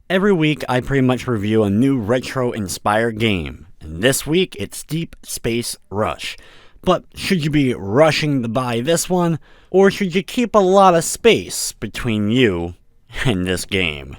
Every week, I pretty much review a new retro-inspired game, and this week, it's Deep Space Rush. But should you be rushing to buy this one, or should you keep a lot of space between you and this game?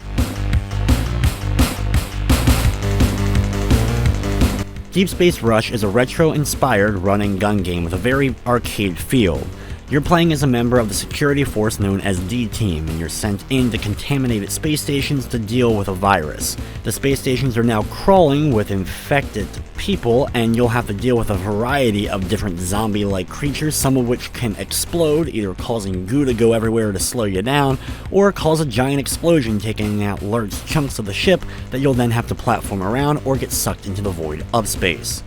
Deep Space Rush is a retro-inspired run-and-gun game with a very arcade feel. You're playing as a member of the security force known as D-Team, and you're sent in to contaminated space stations to deal with a virus. The space stations are now crawling with infected people, and you'll have to deal with a variety of different zombie-like creatures, some of which can explode, either causing goo to go everywhere to slow you down, or cause a giant explosion taking out large chunks of the ship that you'll then have to platform around or get sucked into the void of space.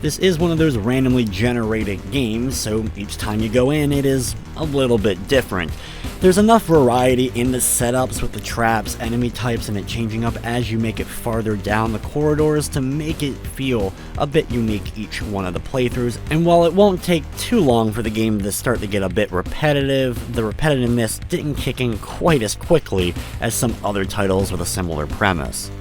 This is one of those randomly generated games, so each time you go in, it is a little bit different. There's enough variety in the setups with the traps, enemy types, and it changing up as you make it farther down the corridors to make it feel a bit unique each one of the playthroughs. And while it won't take too long for the game to start to get a bit repetitive, the repetitiveness didn't kick in quite as quickly as some other titles with a similar premise.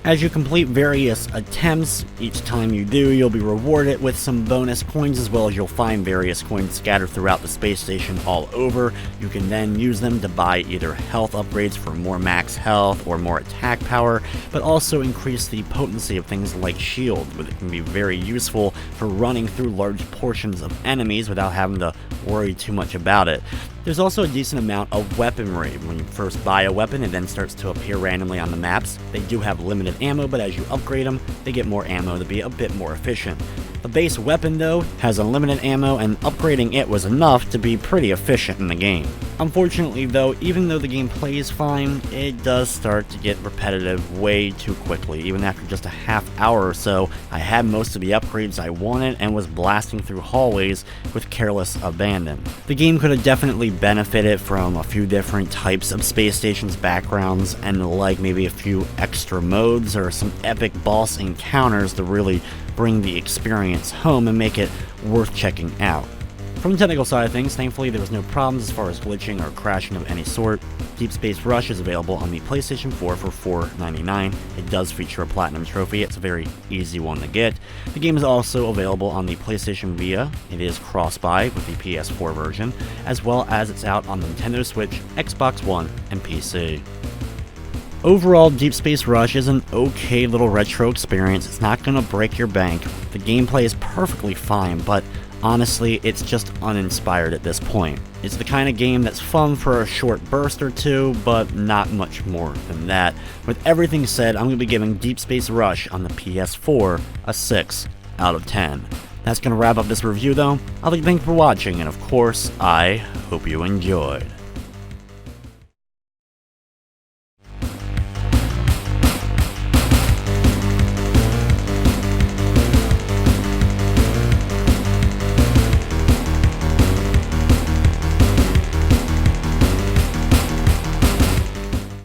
As you complete various attempts, each time you do, you'll be rewarded with some bonus coins, as well as you'll find various coins scattered throughout the space station all over. You can then use them to buy either health upgrades for more max health or more attack power, but also increase the potency of things like shield, which can be very useful for running through large portions of enemies without having to worry too much about it. There's also a decent amount of weaponry. When you first buy a weapon, it then starts to appear randomly on the maps. They do have limited ammo, but as you upgrade them, they get more ammo to be a bit more efficient. The base weapon, though, has unlimited ammo, and upgrading it was enough to be pretty efficient in the game. Unfortunately, though, even though the game plays fine, it does start to get repetitive way too quickly. Even after just a half hour or so, I had most of the upgrades I wanted and was blasting through hallways with careless abandon. The game could have definitely benefited from a few different types of space stations backgrounds and like maybe a few extra modes or some epic boss encounters to really bring the experience home and make it worth checking out. From the technical side of things, thankfully there was no problems as far as glitching or crashing of any sort. Deep Space Rush is available on the PlayStation 4 for $4.99. It does feature a Platinum trophy. It's a very easy one to get. The game is also available on the PlayStation Vita. It is cross-buy with the PS4 version, as well as it's out on the Nintendo Switch, Xbox One, and PC. Overall, Deep Space Rush is an okay little retro experience. It's not going to break your bank. The gameplay is perfectly fine, but honestly, it's just uninspired at this point. It's the kind of game that's fun for a short burst or two, but not much more than that. With everything said, I'm going to be giving Deep Space Rush on the PS4 a 6 out of 10. That's going to wrap up this review though. I'd like to thank you for watching, and of course, I hope you enjoyed.